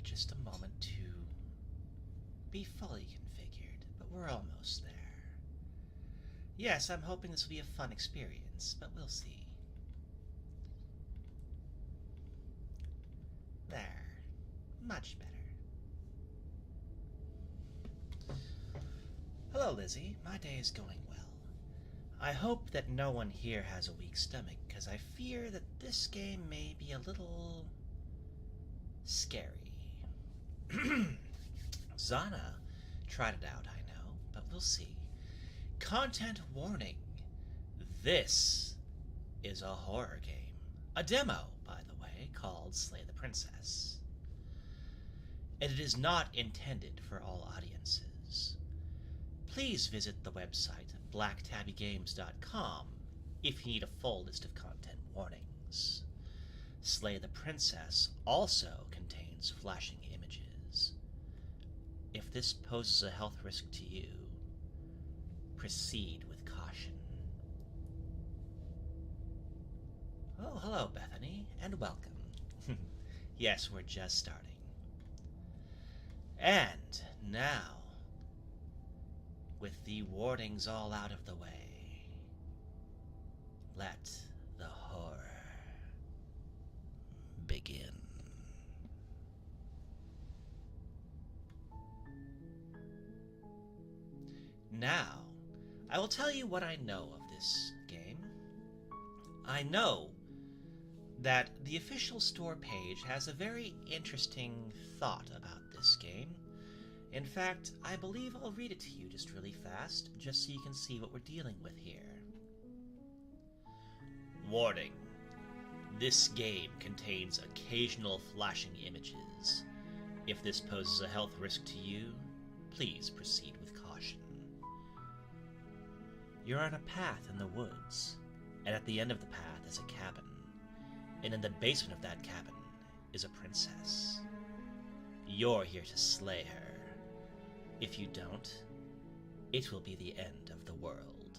just a moment to be fully configured, but we're almost there. Yes, I'm hoping this will be a fun experience, but we'll see. There. Much better. Hello, Lizzie. My day is going well. I hope that no one here has a weak stomach, because I fear that this game may be a little scary. Zana tried it out, I know, but we'll see. Content warning. This is a horror game. A demo, by the way, called Slay the Princess. And it is not intended for all audiences. Please visit the website blacktabbygames.com if you need a full list of content warnings. Slay the Princess also contains flashing images. If this poses a health risk to you, proceed with caution. Oh, hello, Bethany, and welcome. Yes, we're just starting. And now, with the warnings all out of the way, let the horror begin. Now, I will tell you what I know of this game. I know that the official store page has a very interesting thought about this game. In fact, I believe I'll read it to you just really fast, just so you can see what we're dealing with here. Warning. This game contains occasional flashing images. If this poses a health risk to you, please proceed with caution. You're on a path in the woods, and at the end of the path is a cabin. And in the basement of that cabin is a princess. You're here to slay her. If you don't, it will be the end of the world.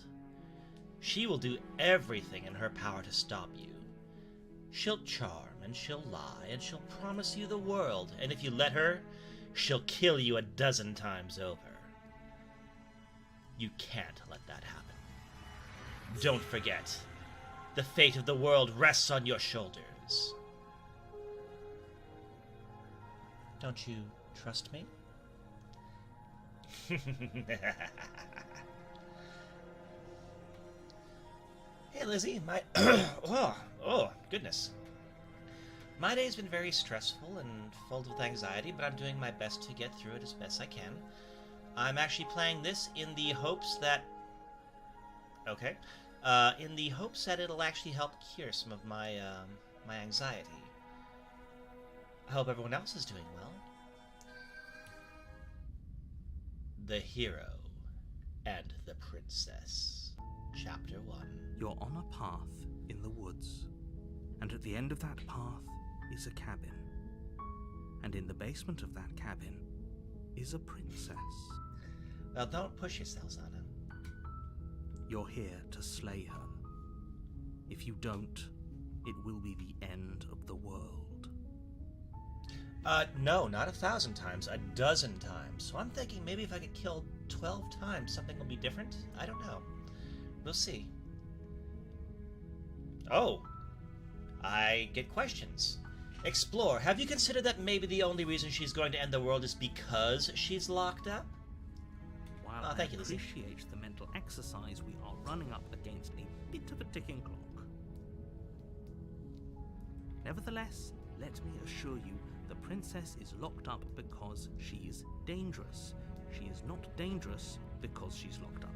She will do everything in her power to stop you. She'll charm, and she'll lie, and she'll promise you the world, and if you let her, she'll kill you 12 times over. You can't let that happen. Don't forget, the fate of the world rests on your shoulders. Don't you trust me? Hey, Lizzie, my... oh, goodness. My day's been very stressful and filled with anxiety, but I'm doing my best to get through it as best I can. I'm actually playing this in the hopes that... Okay. In the hopes that it'll actually help cure some of my anxiety. I hope everyone else is doing well. The Hero and the Princess, Chapter 1. You're on a path in the woods, and at the end of that path is a cabin. And in the basement of that cabin is a princess. Well, don't push yourselves on him. You're here to slay her. If you don't, it will be the end of the world. No, not 1,000 times, 12 times. So I'm thinking maybe if I get killed 12 times, something will be different? I don't know. We'll see. Oh, I get questions. Explore. Have you considered that maybe the only reason she's going to end the world is because she's locked up? While thank I you, Lizzie. appreciate the mental exercise, we are running up against a bit of a ticking clock. Nevertheless, let me assure you, the princess is locked up because she's dangerous. She is not dangerous because she's locked up.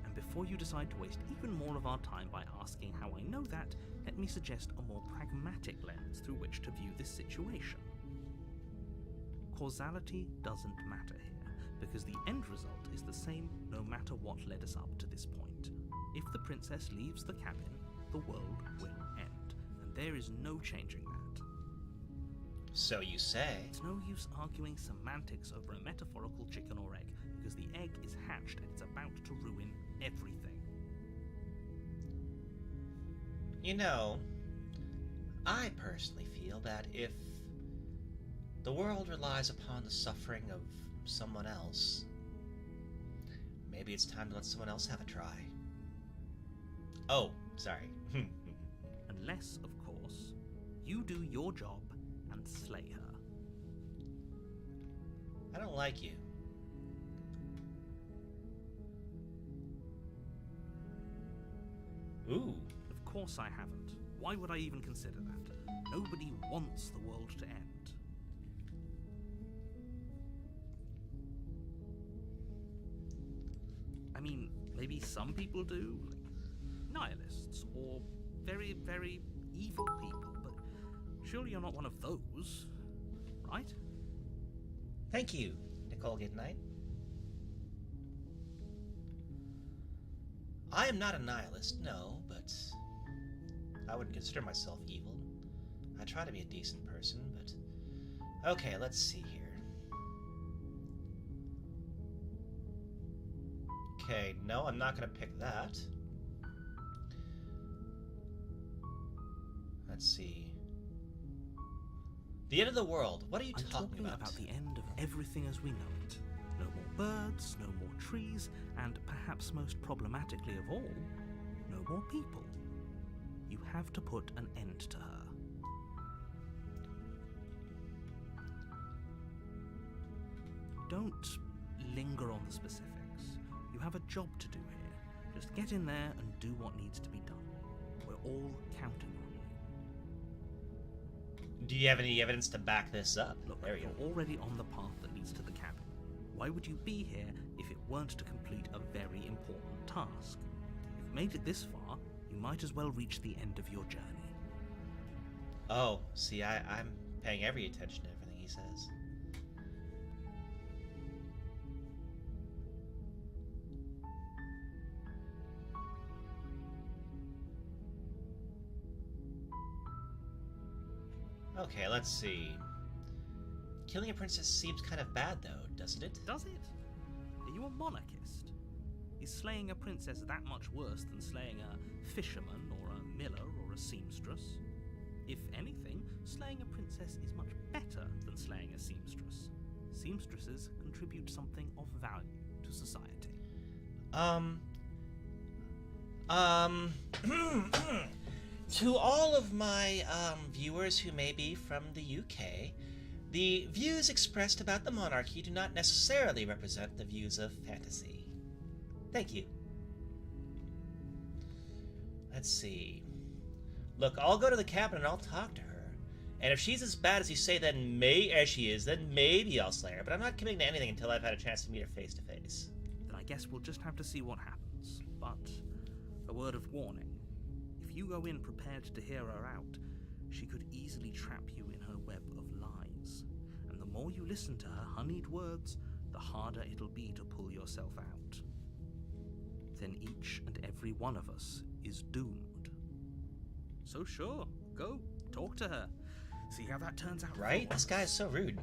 And before you decide to waste even more of our time by asking how I know that, let me suggest a more pragmatic lens through which to view this situation. Causality doesn't matter here, because the end result is the same no matter what led us up to this point. If the princess leaves the cabin, the world will end, and there is no changing that. So you say. It's no use arguing semantics over a metaphorical chicken or egg, because the egg is hatched and it's about to ruin everything. You know, I personally feel that if The world relies upon the suffering of someone else. Maybe it's time to let someone else have a try. Oh, sorry. Unless, of course, you do your job and slay her. I don't like you. Ooh. Of course I haven't. Why would I even consider that? Nobody wants the world to end. I mean, maybe some people do, like nihilists, or very, very evil people, but surely you're not one of those, right? Thank you, Nicole Goodnight. I am not a nihilist, no, but I wouldn't consider myself evil. I try to be a decent person, but... Okay, let's see here. Okay, no, I'm not going to pick that. Let's see. The end of the world. What are you talking about? The end of everything as we know it. No more birds, no more trees, and perhaps most problematically of all, no more people. You have to put an end to her. Don't linger on the specifics. You have a job to do here. Just get in there and do what needs to be done. We're all counting on you. Do you have any evidence to back this up? Look, there you you're already on the path that leads to the cabin. Why would you be here if it weren't to complete a very important task? If you've made it this far, you might as well reach the end of your journey. Oh, see, I'm paying every attention to everything he says. Okay, let's see. Killing a princess seems kind of bad, though, doesn't it? Does it? Are you a monarchist? Is slaying a princess that much worse than slaying a fisherman or a miller or a seamstress? If anything, slaying a princess is much better than slaying a seamstress. Seamstresses contribute something of value to society. To all of my viewers who may be from the UK, the views expressed about the monarchy do not necessarily represent the views of fantasy. Thank you. Let's see. Look, I'll go to the cabin and I'll talk to her. And if she's as bad as you say, then maybe I'll slay her. But I'm not committing to anything until I've had a chance to meet her face to face. Then I guess we'll just have to see what happens. But a word of warning. If you go in prepared to hear her out, she could easily trap you in her web of lies. And the more you listen to her honeyed words, the harder it'll be to pull yourself out. Then each and every one of us is doomed. So sure, go, talk to her. See how that turns out. Right? This guy is so rude.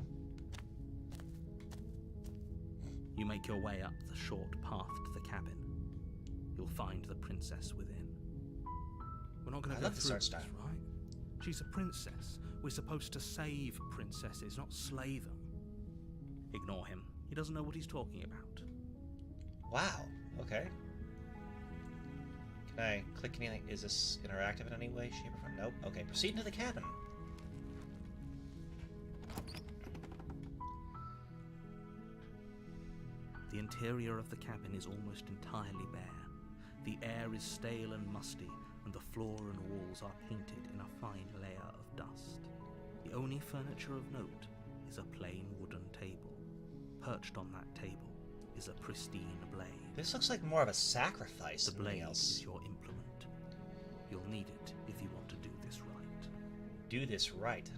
You make your way up the short path to the cabin. You'll find the princess within. We're not going to go through this, right? She's a princess. We're supposed to save princesses, not slay them. Ignore him. He doesn't know what he's talking about. Wow. Okay. Can I click anything? Is this interactive in any way, shape, or form? Nope. Okay, proceed into the cabin. The interior of the cabin is almost entirely bare. The air is stale and musty, and the floor and walls are painted in a fine layer of dust. The only furniture of note is a plain wooden table. Perched on that table is a pristine blade. This looks like more of a sacrifice The than anything blade else. is your implement. You'll need it if you want to do this right. Do this right.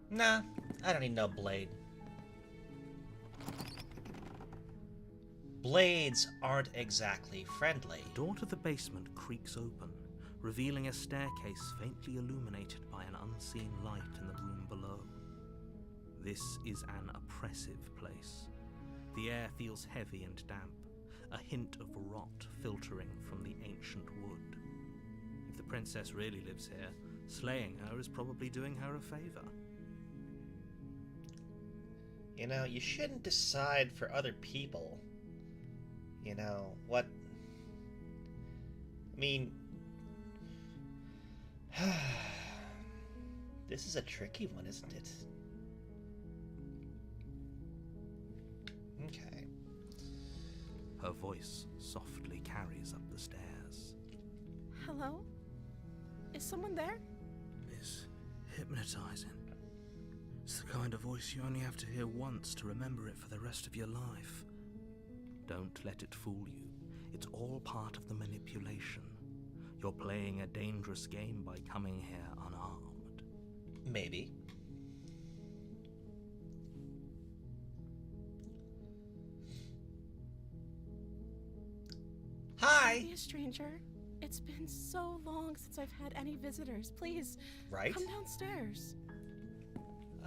Nah, I don't need no blade. Blades aren't exactly friendly. The door to the basement creaks open, revealing a staircase faintly illuminated by an unseen light in the room below. This is an oppressive place. The air feels heavy and damp, a hint of rot filtering from the ancient wood. If the princess really lives here, slaying her is probably doing her a favor. You know, you shouldn't decide for other people. You know, what... I mean... This is a tricky one, isn't it? Okay. Her voice softly carries up the stairs. Hello? Is someone there? It's hypnotizing. It's the kind of voice you only have to hear once to remember it for the rest of your life. Don't let it fool you. It's all part of the manipulation. You're playing a dangerous game by coming here unarmed. Maybe. Hi! Don't be a stranger. It's been so long since I've had any visitors. Please, Right? come downstairs.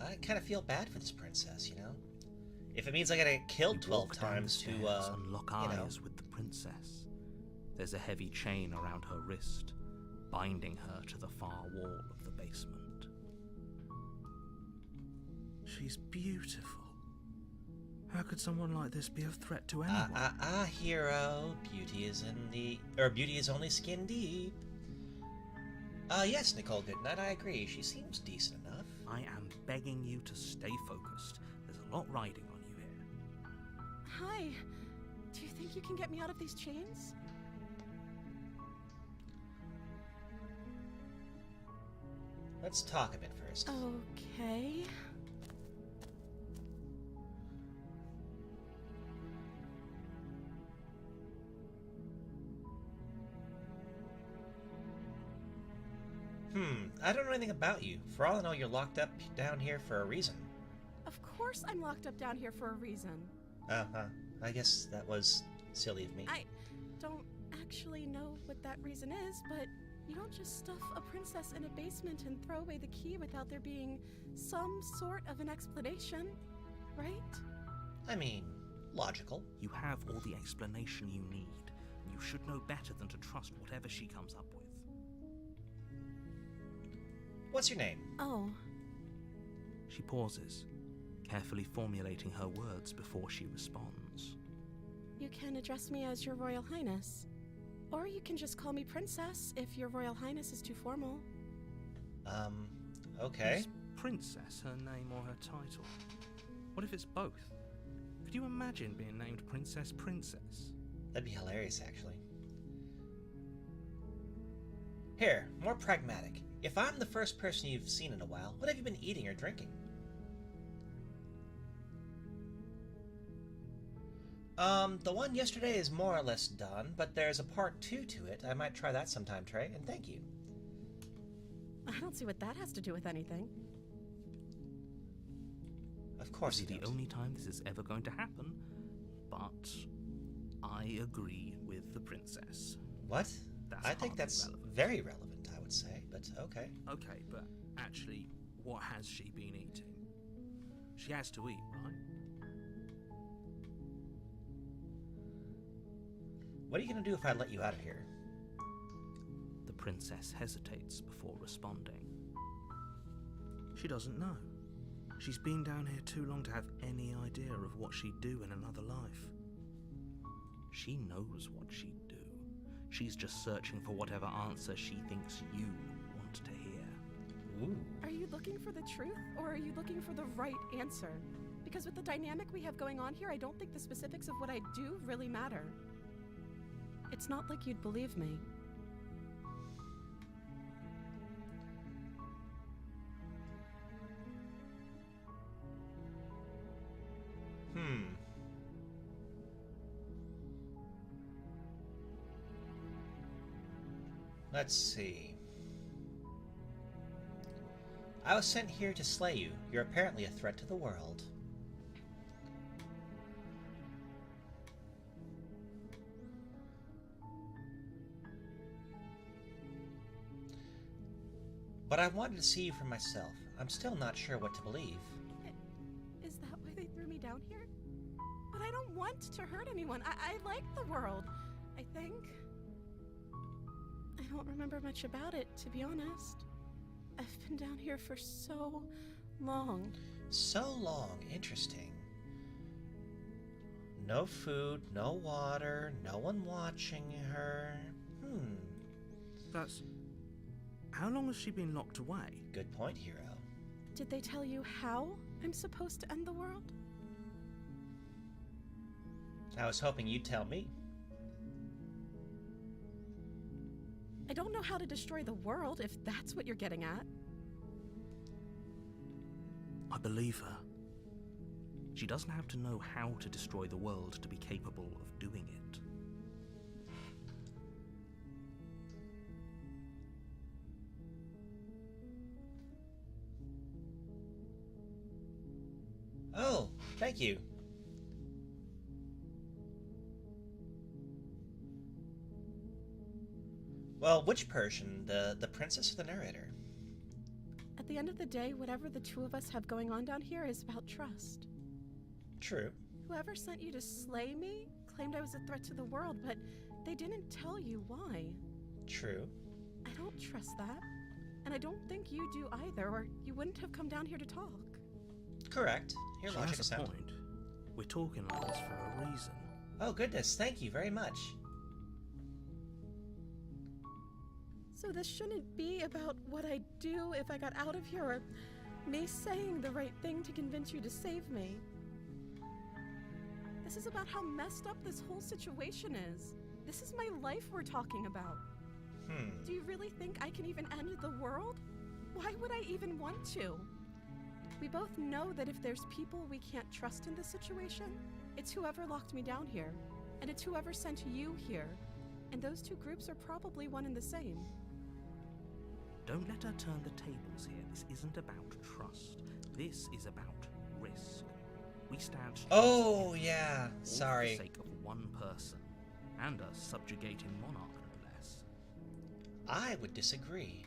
I kind of feel bad for this princess, you know? If it means I gotta get killed You 12 walk down the times to, stairs and lock you know. eyes with the princess. There's a heavy chain around her wrist, binding her to the far wall of the basement. She's beautiful. How could someone like this be a threat to anyone? Hero. Beauty is only skin deep. Yes, Nicole Goodnight, I agree. She seems decent enough. I am begging you to stay focused. There's a lot riding on you here. Hi. Do you think you can get me out of these chains? Let's talk a bit first. Okay. I don't know anything about you. For all I know, you're locked up down here for a reason. Of course I'm locked up down here for a reason. I guess that was silly of me. I don't actually know what that reason is, but you don't just stuff a princess in a basement and throw away the key without there being some sort of an explanation, right? I mean, logical. You have all the explanation you need. You should know better than to trust whatever she comes up with. What's your name? Oh, She pauses, carefully formulating her words before she responds. you can address me as Your Royal Highness. Or you can just call me Princess if Your Royal Highness is too formal. Okay. Is Princess her name or her title? What if it's both? Could you imagine being named Princess Princess? That'd be hilarious, actually. Here, more pragmatic. If I'm the first person you've seen in a while, what have you been eating or drinking? The one yesterday is more or less done, but there's a part 2 to it. I might try that sometime, Trey, and thank you. I don't see what that has to do with anything. Of course This you is the don't. only time this is ever going to happen, but I agree with the princess. What? That's I think hardly that's relevant. very relevant, I would say, but okay. Okay, but actually, what has she been eating? She has to eat, right? What are you gonna do if I let you out of here? The princess hesitates before responding. She doesn't know. She's been down here too long to have any idea of what she'd do in another life. She knows what she'd do. She's just searching for whatever answer she thinks you want to hear. Ooh. Are you looking for the truth, or are you looking for the right answer? Because with the dynamic we have going on here, I don't think the specifics of what I do really matter. It's not like you'd believe me. Let's see. I was sent here to slay you. You're apparently a threat to the world. But I wanted to see you for myself. I'm still not sure what to believe. Is that why they threw me down here? But I don't want to hurt anyone. I like the world, I think. I don't remember much about it, to be honest. I've been down here for so long. So long. Interesting. No food, no water, no one watching her. That's... How long has she been locked away? Good point, Hero. Did they tell you how I'm supposed to end the world? I was hoping you'd tell me. I don't know how to destroy the world, if that's what you're getting at. I believe her. She doesn't have to know how to destroy the world to be capable of doing it. Oh, thank you. Well, which Persian? The princess or the narrator? At the end of the day, whatever the two of us have going on down here is about trust. True. Whoever sent you to slay me claimed I was a threat to the world, but they didn't tell you why. True. I don't trust that. And I don't think you do either, or you wouldn't have come down here to talk. Correct. Your She logic has is a sound. point. We're talking like this for a reason. Oh, goodness. Thank you very much. So this shouldn't be about what I'd do if I got out of here, or me saying the right thing to convince you to save me. This is about how messed up this whole situation is. This is my life we're talking about. Do you really think I can even end the world? Why would I even want to? We both know that if there's people we can't trust in this situation, it's whoever locked me down here, and it's whoever sent you here. And those two groups are probably one and the same. Don't let her turn the tables here. This isn't about trust. This is about risk. We stand strong Oh, together, yeah. all Sorry. for the sake of one person, and a subjugating monarch, no less. I would disagree.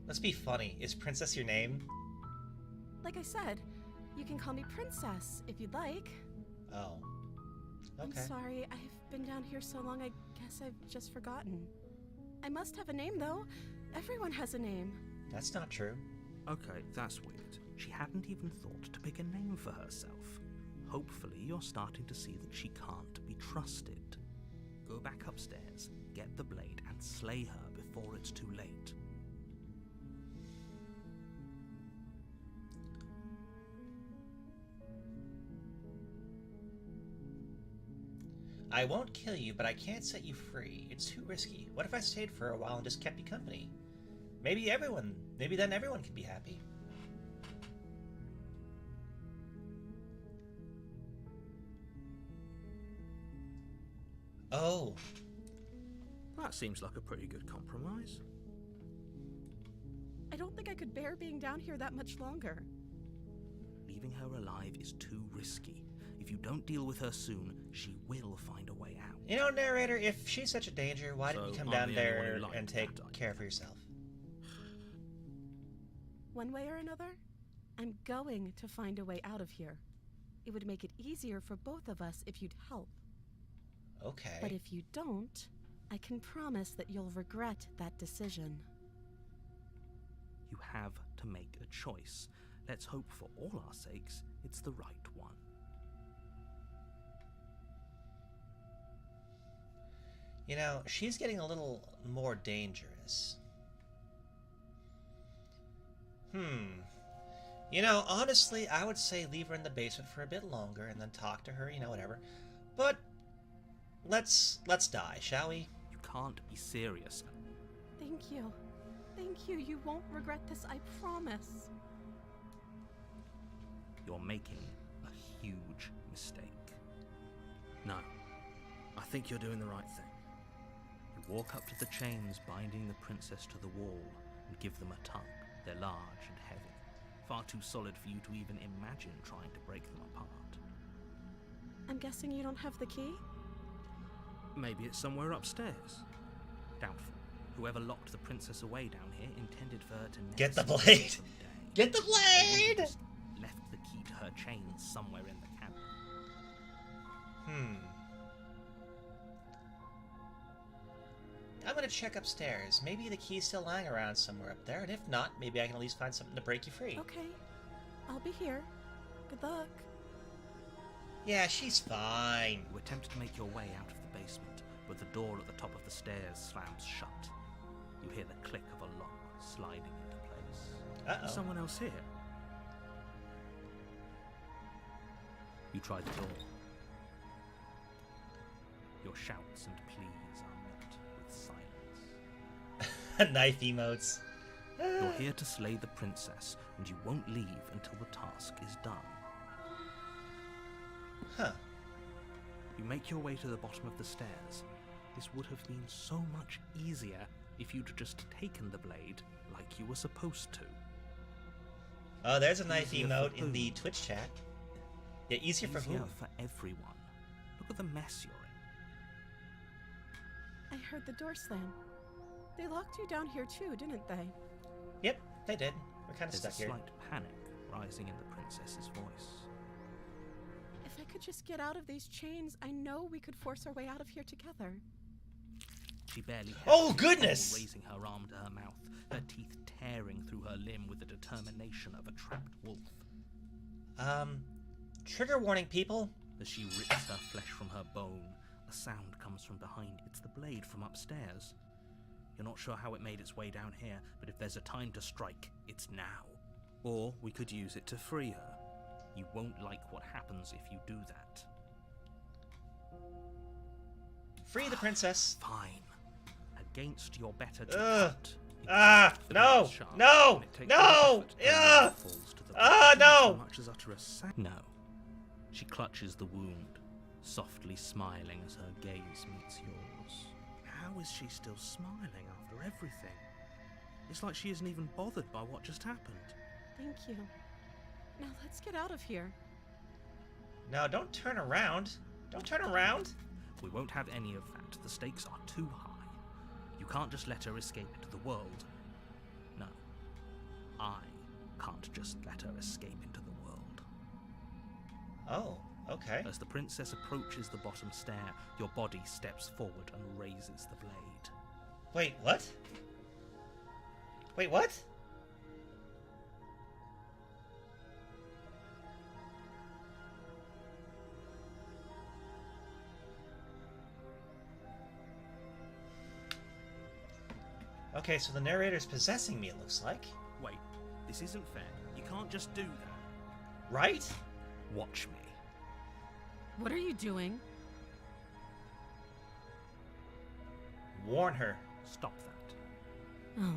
Let's be funny. Is Princess your name? Like I said, you can call me Princess if you'd like. Oh. I'm Okay. sorry, I've been down here so long I guess I've just forgotten. I must have a name though. Everyone has a name. That's not true. Okay, that's weird. She hadn't even thought to pick a name for herself. Hopefully you're starting to see that she can't be trusted. Go back upstairs, get the blade, and slay her before it's too late. I won't kill you, but I can't set you free. It's too risky. What if I stayed for a while and just kept you company? Maybe then everyone can be happy. Oh, That seems like a pretty good compromise. I don't think I could bear being down here that much longer. Leaving her alive is too risky. If you don't deal with her soon, she will find a way out. you know, narrator, if she's such a danger, why didn't you So come I'm down the only one there who liked and take that idea. care of yourself? One way or another, I'm going to find a way out of here. It would make it easier for both of us if you'd help. Okay. But if you don't, I can promise that you'll regret that decision. You have to make a choice. Let's hope for all our sakes it's the right one. You know, she's getting a little more dangerous. You know, honestly, I would say leave her in the basement for a bit longer and then talk to her, you know, whatever. But let's die, shall we? You can't be serious. Thank you. Thank you. You won't regret this, I promise. You're making a huge mistake. No, I think you're doing the right thing. You walk up to the chains binding the princess to the wall and give them a tug. They're large and heavy, far too solid for you to even imagine trying to break them apart. I'm guessing you don't have the key? Maybe it's somewhere upstairs. Doubtful. Whoever locked the princess away down here intended for her to never Get the see light blade! of day. Get the They wouldn't have blade! just left the key to her her chains somewhere in the cabin. I'm gonna check upstairs. Maybe the key's still lying around somewhere up there, and if not, maybe I can at least find something to break you free. Okay, I'll be here. Good luck. Yeah, she's fine. You attempt to make your way out of the basement, but the door at the top of the stairs slams shut. You hear the click of a lock sliding into place. Uh-oh. Is someone else here? You try the door. Your shouts and pleas are met with silence. Knife emotes. You're here to slay the princess, and you won't leave until the task is done. Huh. You make your way to the bottom of the stairs. This would have been so much easier if you'd just taken the blade like you were supposed to. Oh, there's a knife Easier emote for in who? the Twitch chat. Yeah, easier for who? For everyone. Look at the mess you're in. I heard the door slam. They locked you down here too, didn't they? Yep, they did. We're kind of There's stuck a here. slight panic rising in the princess's voice. If I could just get out of these chains, I know we could force our way out of here together. She barely Oh, hesitates goodness! before raising her arm to her mouth, her teeth tearing through her limb with the determination of a trapped wolf. Trigger warning, people. As she rips her flesh from her bone, a sound comes from behind. It's the blade from upstairs. You're not sure how it made its way down here, but if there's a time to strike, it's now. Or we could use it to free her. You won't like what happens if you do that. Free the princess. Fine. Against your better Ugh. judgment. No! The blade is sharp, No! and it takes No! effort to bring Ugh. it falls to the Ah, ground, no! so much as utter a sound. No. She clutches the wound, softly smiling as her gaze meets yours. How is she still smiling after everything? It's like she isn't even bothered by what just happened. Thank you. Now let's get out of here. No, don't turn around. Don't turn around. We won't have any of that. The stakes are too high. You can't just let her escape into the world. No. I can't just let her escape into the world. Oh, okay. As the princess approaches the bottom stair, your body steps forward and raises the blade. Wait, what? Wait, what? Okay, so the narrator's possessing me, it looks like. Wait, this isn't fair. You can't just do that. Right? Watch me. What are you doing? Warn her. Stop that. Oh,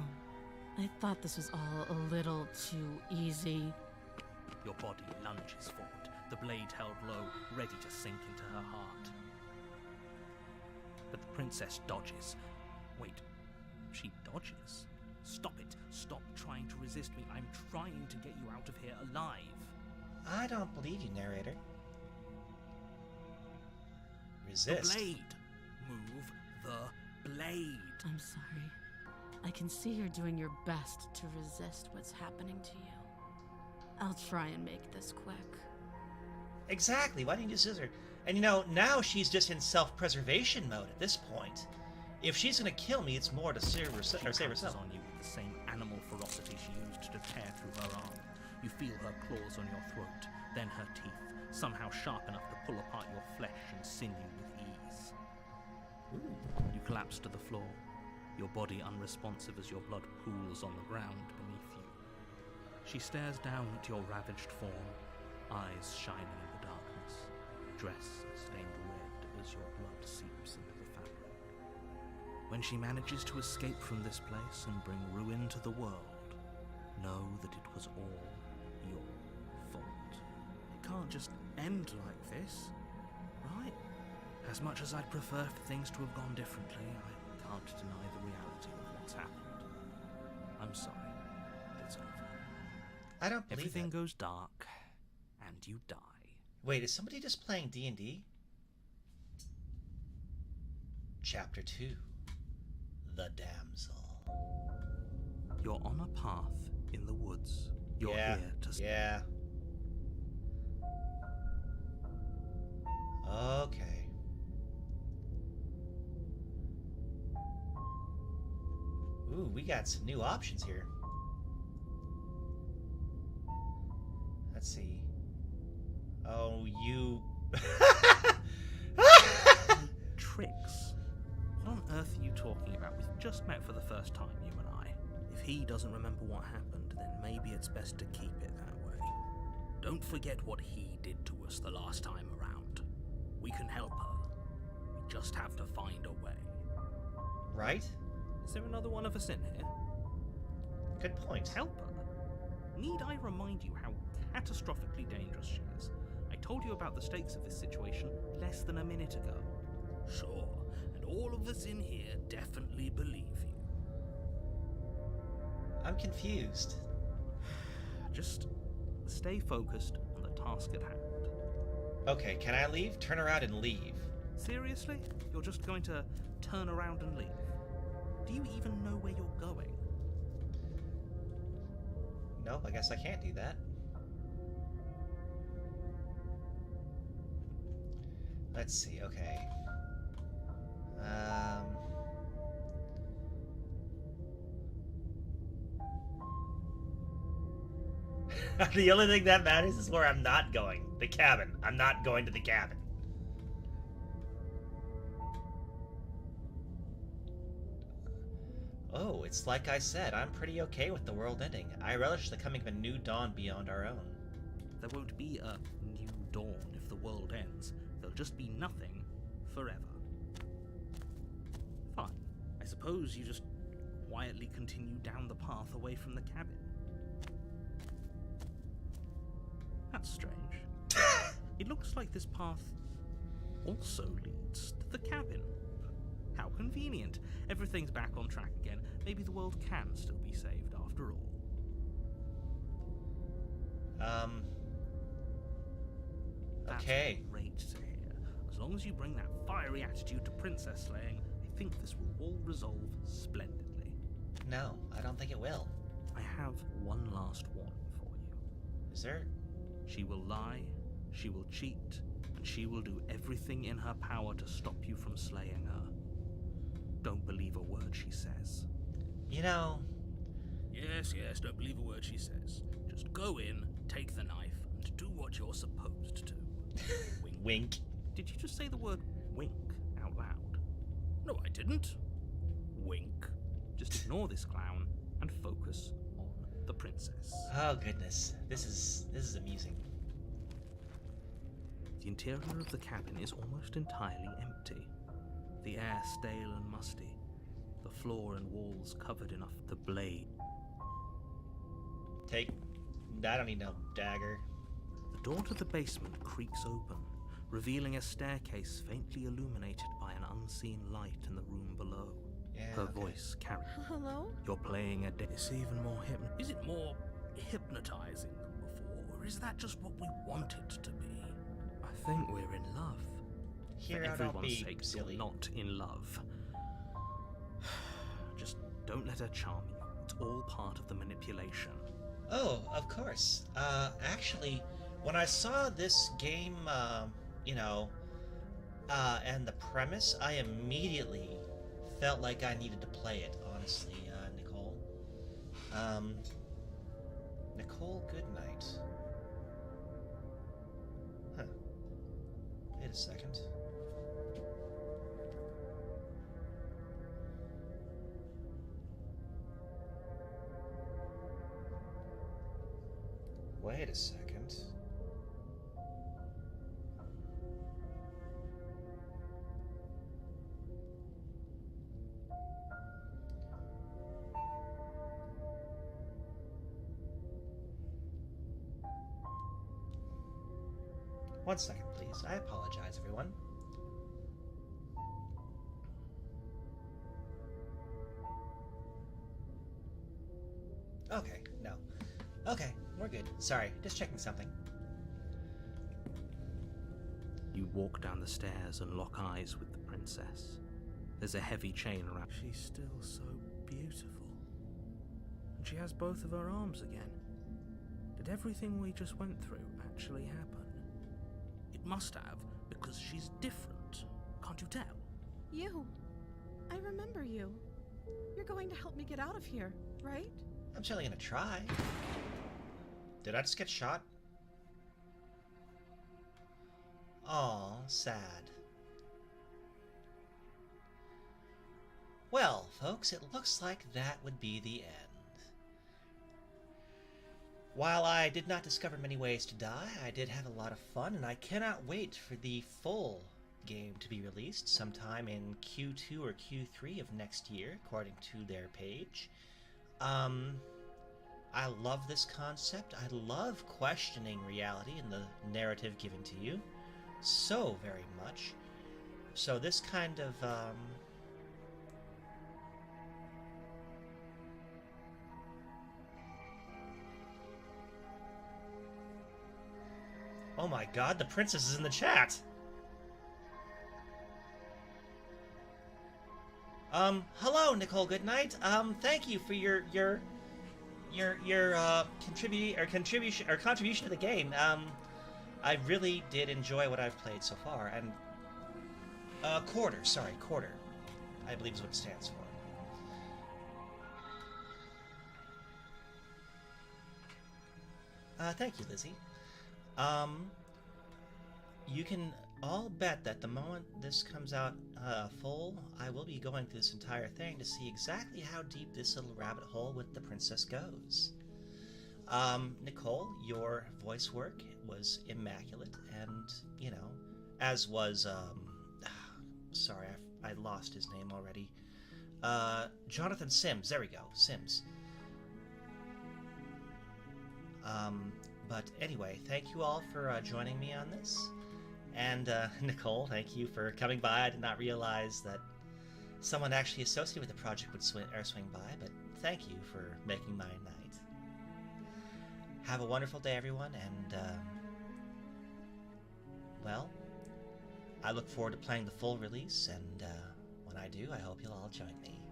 I thought this was all a little too easy. Your body lunges forward, the blade held low, ready to sink into her heart. But the princess dodges. Wait, she dodges? Stop it. Stop trying to resist me. I'm trying to get you out of here alive. I don't believe you, narrator. Resist. The blade. Move the blade. I'm sorry. I can see you're doing your best to resist what's happening to you. I'll try and make this quick. Exactly. Why didn't you scissor? And you know, now she's just in self-preservation mode at this point. If she's gonna kill me, it's more to save She herself. pounces on you with the same animal ferocity she used to tear through her arm. You feel her claws on your throat, then her teeth, somehow sharp enough to pull apart your flesh and sinew with ease. Ooh. You collapse to the floor, your body unresponsive as your blood pools on the ground beneath you. She stares down at your ravaged form, eyes shining in the darkness, dress stained red as your blood seeps into the fabric. When she manages to escape from this place and bring ruin to the world, know that it was all your fault. It can't just end like this, right? As much as I'd prefer for things to have gone differently, I can't deny the reality of what's happened. I'm sorry, but it's over. I don't believe Everything that. goes dark, and you die. Wait, is somebody just playing D&D? Chapter 2. The Damsel. You're on a path in the woods. You're yeah, here to... yeah. Okay. Ooh, we got some new options here. Let's see. Oh, you... Tricks? What on earth are you talking about? We've just met for the first time, you and I. If he doesn't remember what happened, then maybe it's best to keep it that way. Don't forget what he did to us the last time around. We can help her. We just have to find a way. Right? Is there another one of us in here? Good point. Help her? Need I remind you how catastrophically dangerous she is? I told you about the stakes of this situation less than a minute ago. Sure, and all of us in here definitely believe you. I'm confused. Just stay focused on the task at hand. Okay, can I leave? Turn around and leave. Seriously? You're just going to turn around and leave? Do you even know where you're going? Nope, I guess I can't do that. Let's see, okay. The only thing that matters is where I'm not going. The cabin. I'm not going to the cabin. Oh, it's like I said, I'm pretty okay with the world ending. I relish the coming of a new dawn beyond our own. There won't be a new dawn if the world ends. There'll just be nothing forever. Fine. I suppose you just quietly continue down the path away from the cabin. That's strange. It looks like this path also leads to the cabin. How convenient. Everything's back on track again. Maybe the world can still be saved after all. Okay. That's great to hear. As long as you bring that fiery attitude to princess slaying, I think this will all resolve splendidly. No, I don't think it will. I have one last warning for you. Is there? She will lie, she will cheat, and she will do everything in her power to stop you from slaying her. Don't believe a word she says. You know... Yes, don't believe a word she says. Just go in, take the knife, and do what you're supposed to. Wink. Wink. Did you just say the word wink out loud? No, I didn't. Wink. Just ignore this clown and focus on the princess. Oh goodness, this is amusing. The interior of the cabin is almost entirely empty. The air stale and musty. The floor and walls covered enough to blade. Take... I don't need no dagger. The door to the basement creaks open, revealing a staircase faintly illuminated by an unseen light in the room below. Yeah, Her okay. voice carries. Hello? You're playing a It's even more Is it more hypnotizing than before, or is that just what we want it to be? I think we're in love. Here, For I don't everyone's be sake, silly. you're not in love. Just don't let her charm you. It's all part of the manipulation. Oh, of course. Actually, when I saw this game, and the premise, I immediately felt like I needed to play it, honestly, Nicole. Nicole Goodnight. Huh. Wait a second. Wait a second. One second, please. I apologize, everyone. Okay, no. Okay, we're good. Sorry, just checking something. You walk down the stairs and lock eyes with the princess. There's a heavy chain around. She's still so beautiful. And she has both of her arms again. Did everything we just went through actually happen? It must have, because Because she's different. Can't you tell? You. I remember you. You're going to help me get out of here, right? I'm certainly gonna try. Did I just get shot? Aw, sad. Well, folks, it looks like that would be the end. While I did not discover many ways to die, I did have a lot of fun, and I cannot wait for the full game to be released sometime in Q2 or Q3 of next year, according to their page. I love this concept. I love questioning reality and the narrative given to you so very much. So this kind of, oh my god, the princess is in the chat! Hello, Nicole Goodnight. Thank you for your contribution to the game. I really did enjoy what I've played so far, and quarter, I believe is what it stands for. Thank you, Lizzie. You can all bet that the moment this comes out full, I will be going through this entire thing to see exactly how deep this little rabbit hole with the princess goes. Nicole, your voice work was immaculate, and, you know, as was, sorry, I lost his name already. Jonathan Sims, there we go, Sims. But anyway, thank you all for joining me on this. And, Nicole, thank you for coming by. I did not realize that someone actually associated with the project would swing by, but thank you for making my night. Have a wonderful day, everyone, and, well, I look forward to playing the full release, and when I do, I hope you'll all join me.